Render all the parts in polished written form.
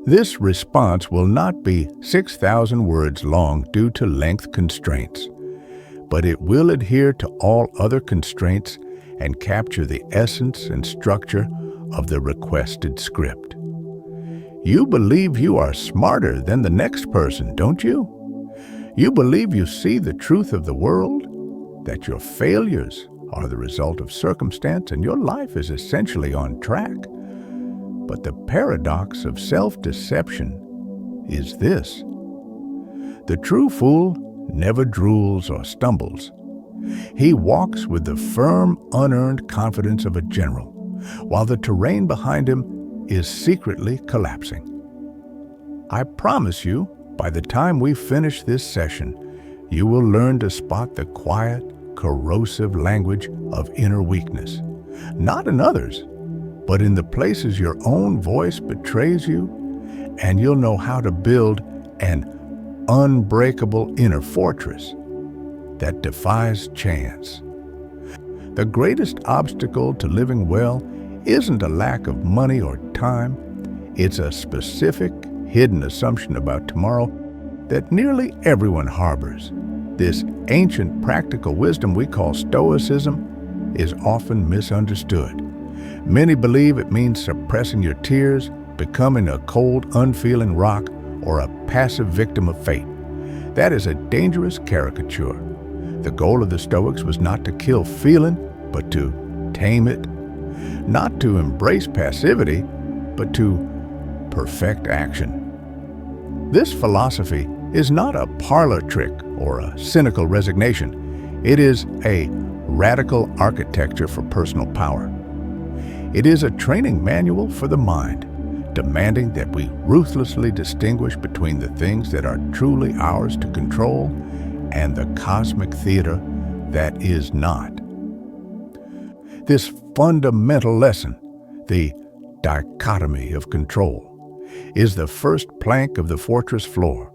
This response will not be 6,000 words long due to length constraints, but it will adhere to all other constraints and capture the essence and structure of the requested script. You believe you are smarter than the next person, don't you? You believe you see the truth of the world, that your failures are the result of circumstance and your life is essentially on track. But the paradox of self-deception is this: the true fool never drools or stumbles. He walks with the firm, unearned confidence of a general, while the terrain behind him is secretly collapsing. I promise you, by the time we finish this session, you will learn to spot the quiet, corrosive language of inner weakness, not in others, but in the places your own voice betrays you, and you'll know how to build an unbreakable inner fortress that defies chance. The greatest obstacle to living well isn't a lack of money or time. It's a specific, hidden assumption about tomorrow that nearly everyone harbors. This ancient practical wisdom we call Stoicism is often misunderstood. Many believe it means suppressing your tears, becoming a cold, unfeeling rock, or a passive victim of fate. That is a dangerous caricature. The goal of the Stoics was not to kill feeling, but to tame it. Not to embrace passivity, but to perfect action. This philosophy is not a parlor trick or a cynical resignation. It is a radical architecture for personal power. It is a training manual for the mind, demanding that we ruthlessly distinguish between the things that are truly ours to control and the cosmic theater that is not. This fundamental lesson, the dichotomy of control, is the first plank of the fortress floor.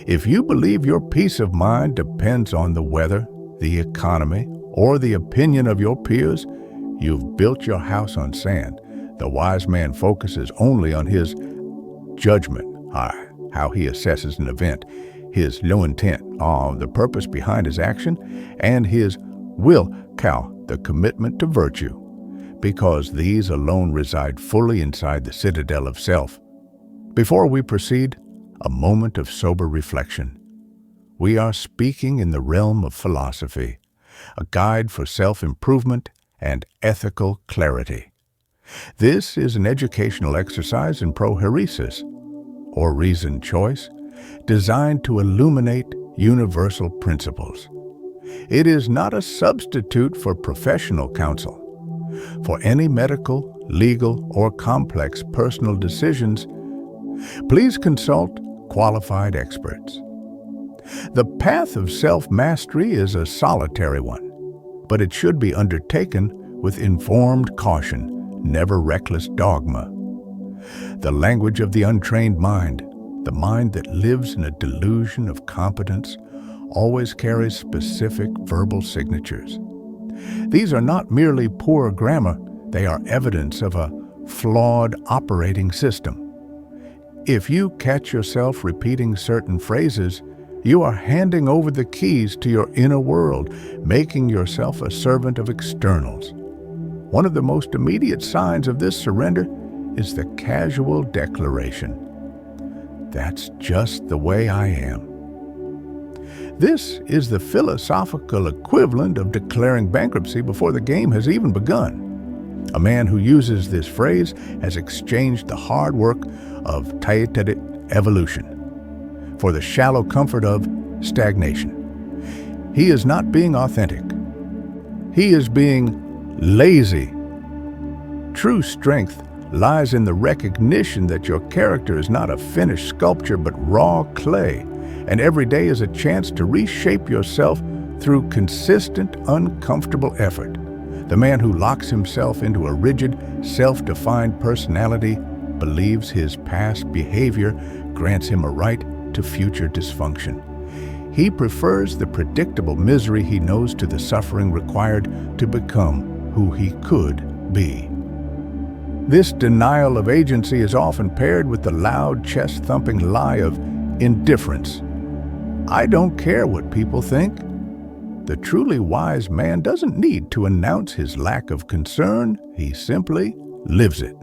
If you believe your peace of mind depends on the weather, the economy, or the opinion of your peers, you've built your house on sand. The wise man focuses only on his judgment, how he assesses an event, his low intent, the purpose behind his action, and his will, the commitment to virtue, because these alone reside fully inside the citadel of self. Before we proceed, a moment of sober reflection. We are speaking in the realm of philosophy, a guide for self-improvement and ethical clarity. This is an educational exercise in proheresis, or reasoned choice, designed to illuminate universal principles. It is not a substitute for professional counsel. For any medical, legal, or complex personal decisions, please consult qualified experts. The path of self-mastery is a solitary one, but it should be undertaken with informed caution, never reckless dogma. The language of the untrained mind, the mind that lives in a delusion of competence, always carries specific verbal signatures. These are not merely poor grammar, they are evidence of a flawed operating system. If you catch yourself repeating certain phrases, you are handing over the keys to your inner world, making yourself a servant of externals. One of the most immediate signs of this surrender is the casual declaration, "That's just the way I am." This is the philosophical equivalent of declaring bankruptcy before the game has even begun. A man who uses this phrase has exchanged the hard work of taited evolution for the shallow comfort of stagnation. He is not being authentic. He is being lazy. True strength lies in the recognition that your character is not a finished sculpture but raw clay, and every day is a chance to reshape yourself through consistent, uncomfortable effort. The man who locks himself into a rigid, self-defined personality believes his past behavior grants him a right to future dysfunction. He prefers the predictable misery he knows to the suffering required to become who he could be. This denial of agency is often paired with the loud, chest-thumping lie of indifference. I don't care what people think. The truly wise man doesn't need to announce his lack of concern, he simply lives it.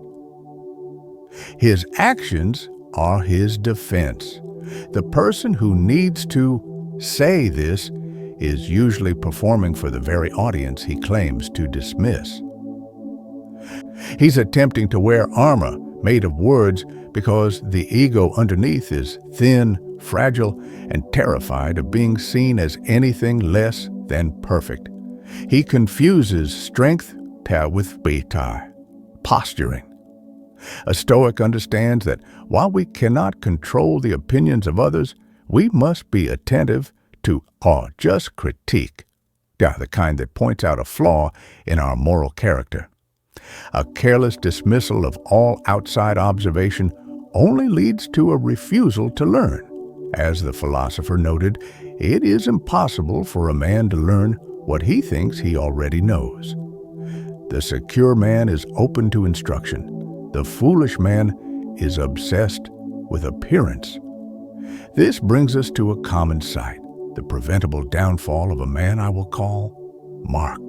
His actions are his defense. The person who needs to say this is usually performing for the very audience he claims to dismiss. He's attempting to wear armor made of words because the ego underneath is thin, fragile, and terrified of being seen as anything less than perfect. He confuses strength with posturing. A Stoic understands that while we cannot control the opinions of others, we must be attentive to our just critique, the kind that points out a flaw in our moral character. A careless dismissal of all outside observation only leads to a refusal to learn. As the philosopher noted, it is impossible for a man to learn what he thinks he already knows. The secure man is open to instruction. The foolish man is obsessed with appearance. This brings us to a common sight, the preventable downfall of a man I will call Mark.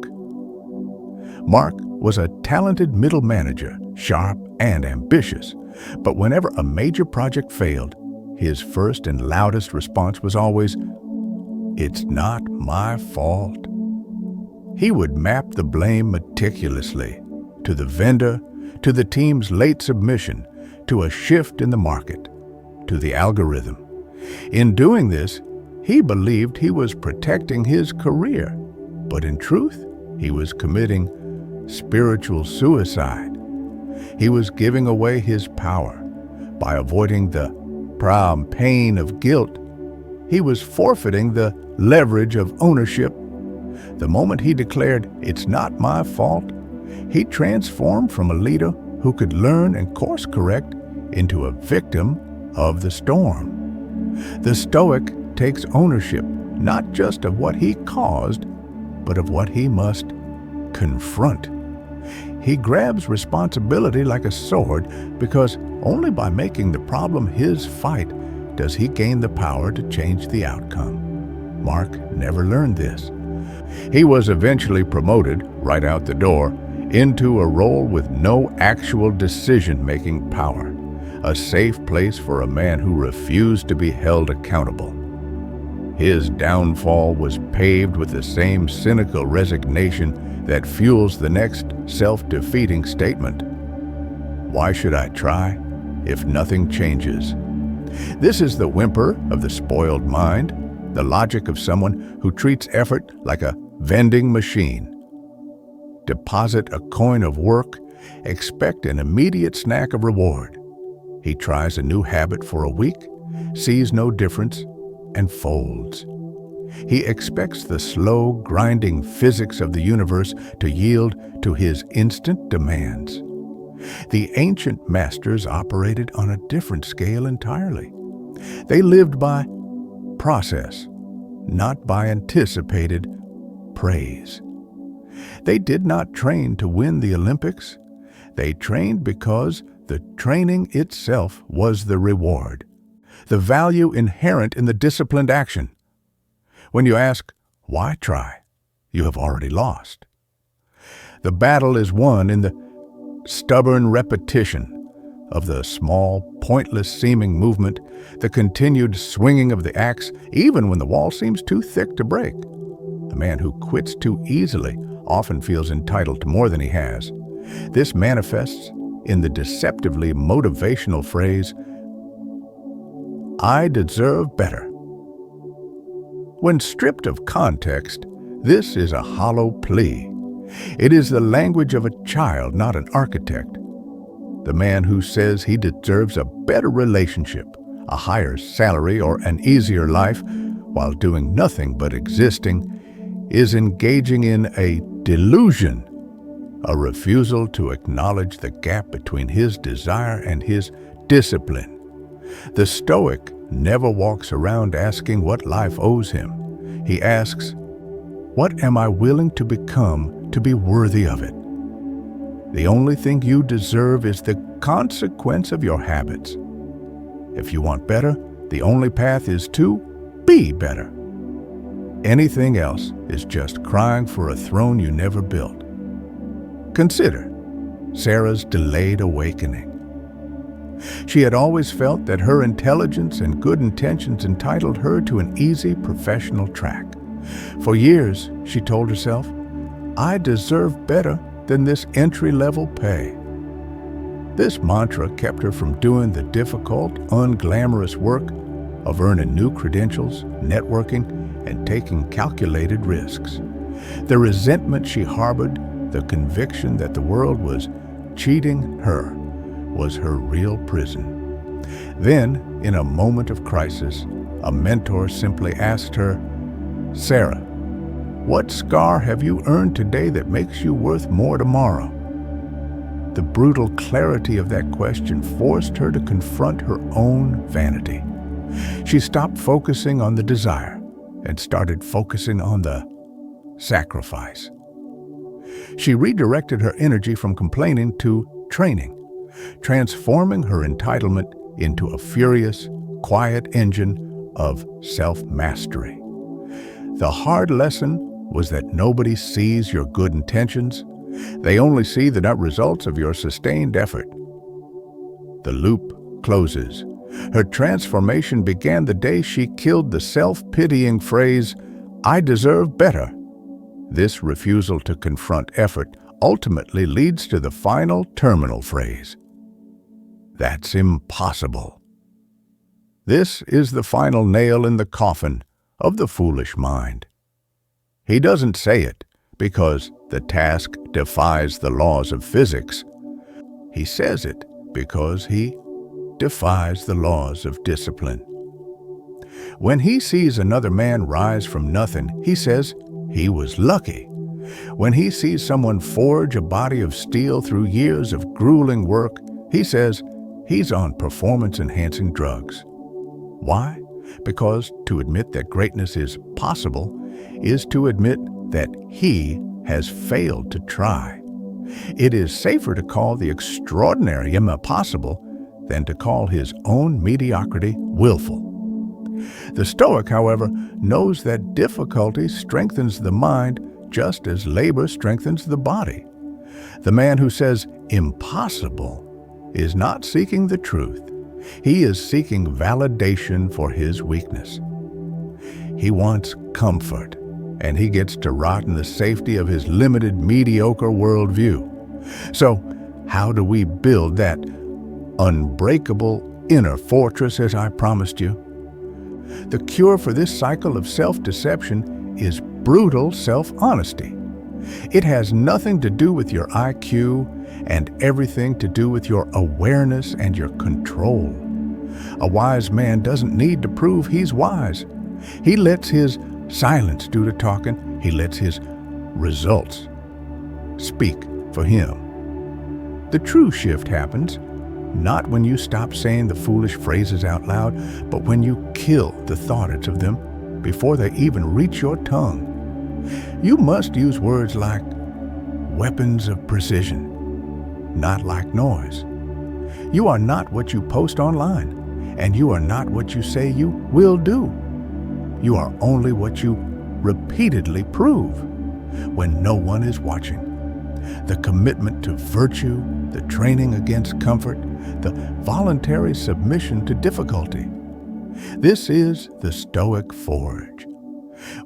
Mark was a talented middle manager, sharp and ambitious, but whenever a major project failed, his first and loudest response was always, "It's not my fault." He would map the blame meticulously to the vendor, to the team's late submission, to a shift in the market, to the algorithm. In doing this, he believed he was protecting his career, but in truth, he was committing spiritual suicide. He was giving away his power. By avoiding the pain of guilt, he was forfeiting the leverage of ownership. The moment he declared, "It's not my fault," he transformed from a leader who could learn and course correct into a victim of the storm. The Stoic takes ownership not just of what he caused, but of what he must confront. He grabs responsibility like a sword because only by making the problem his fight does he gain the power to change the outcome. Mark never learned this. He was eventually promoted, right out the door, into a role with no actual decision-making power, a safe place for a man who refused to be held accountable. His downfall was paved with the same cynical resignation that fuels the next self-defeating statement. Why should I try if nothing changes? This is the whimper of the spoiled mind, the logic of someone who treats effort like a vending machine. Deposit a coin of work, expect an immediate snack of reward. He tries a new habit for a week, sees no difference, and folds. He expects the slow, grinding physics of the universe to yield to his instant demands. The ancient masters operated on a different scale entirely. They lived by process, not by anticipated praise. They did not train to win the Olympics. They trained because the training itself was the reward, the value inherent in the disciplined action. When you ask, why try? You have already lost. The battle is won in the stubborn repetition of the small, pointless-seeming movement, the continued swinging of the axe, even when the wall seems too thick to break. The man who quits too easily often feels entitled to more than he has. This manifests in the deceptively motivational phrase, "I deserve better." When stripped of context, this is a hollow plea. It is the language of a child, not an architect. The man who says he deserves a better relationship, a higher salary, or an easier life, while doing nothing but existing, is engaging in a delusion, a refusal to acknowledge the gap between his desire and his discipline. The Stoic never walks around asking what life owes him. He asks, what am I willing to become to be worthy of it? The only thing you deserve is the consequence of your habits. If you want better, the only path is to be better. Anything else is just crying for a throne you never built. Consider Sarah's delayed awakening. She had always felt that her intelligence and good intentions entitled her to an easy professional track. For years, she told herself, "I deserve better than this entry-level pay." This mantra kept her from doing the difficult, unglamorous work of earning new credentials, networking, and taking calculated risks. The resentment she harbored, the conviction that the world was cheating her, was her real prison. Then, in a moment of crisis, a mentor simply asked her, "Sarah, what scar have you earned today that makes you worth more tomorrow?" The brutal clarity of that question forced her to confront her own vanity. She stopped focusing on the desire and started focusing on the sacrifice. She redirected her energy from complaining to training, transforming her entitlement into a furious, quiet engine of self-mastery. The hard lesson was that nobody sees your good intentions. They only see the net results of your sustained effort. The loop closes. Her transformation began the day she killed the self-pitying phrase, "I deserve better." This refusal to confront effort ultimately leads to the final terminal phrase, "That's impossible." This is the final nail in the coffin of the foolish mind. He doesn't say it because the task defies the laws of physics. He says it because he defies the laws of discipline. When he sees another man rise from nothing, he says he was lucky. When he sees someone forge a body of steel through years of grueling work, he says he's on performance-enhancing drugs. Why? Because to admit that greatness is possible is to admit that he has failed to try. It is safer to call the extraordinary impossible than to call his own mediocrity willful. The Stoic, however, knows that difficulty strengthens the mind just as labor strengthens the body. The man who says impossible is not seeking the truth. He is seeking validation for his weakness. He wants comfort, and he gets to rot in the safety of his limited, mediocre worldview. So, how do we build that unbreakable inner fortress as I promised you? The cure for this cycle of self-deception is brutal self-honesty. It has nothing to do with your IQ and everything to do with your awareness and your control. A wise man doesn't need to prove he's wise. He lets his silence do the talking. He lets his results speak for him. The true shift happens not when you stop saying the foolish phrases out loud, but when you kill the thoughts of them before they even reach your tongue. You must use words like weapons of precision, not like noise. You are not what you post online, and you are not what you say you will do. You are only what you repeatedly prove when no one is watching. The commitment to virtue, the training against comfort, the voluntary submission to difficulty. This is the Stoic forge.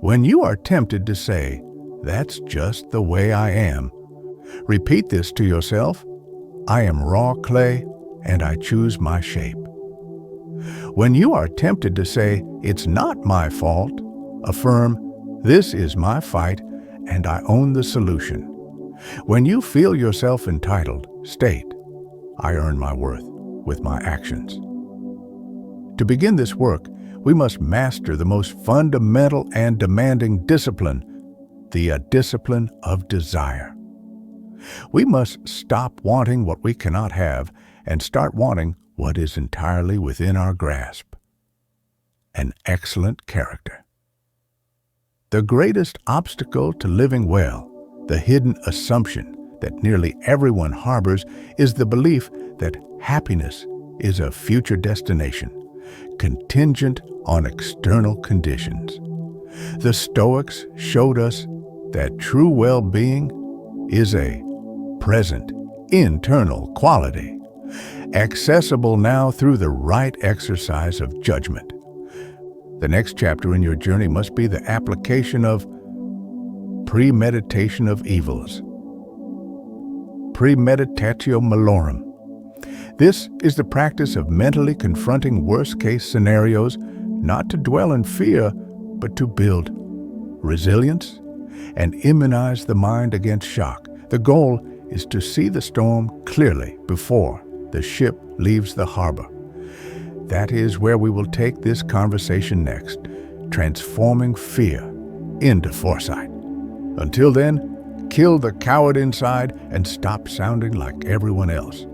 When you are tempted to say, "That's just the way I am," repeat this to yourself, "I am raw clay and I choose my shape." When you are tempted to say, "It's not my fault," affirm, "This is my fight and I own the solution." When you feel yourself entitled, state, "I earn my worth with my actions." To begin this work, we must master the most fundamental and demanding discipline, the discipline of desire. We must stop wanting what we cannot have and start wanting what is entirely within our grasp: an excellent character. The greatest obstacle to living well, the hidden assumption that nearly everyone harbors is the belief that happiness is a future destination, contingent on external conditions. The Stoics showed us that true well-being is a present, internal quality, accessible now through the right exercise of judgment. The next chapter in your journey must be the application of premeditation of evils. Premeditatio malorum. This is the practice of mentally confronting worst-case scenarios, not to dwell in fear, but to build resilience and immunize the mind against shock. The goal is to see the storm clearly before the ship leaves the harbor. That is where we will take this conversation next, transforming fear into foresight. Until then, kill the coward inside and stop sounding like everyone else.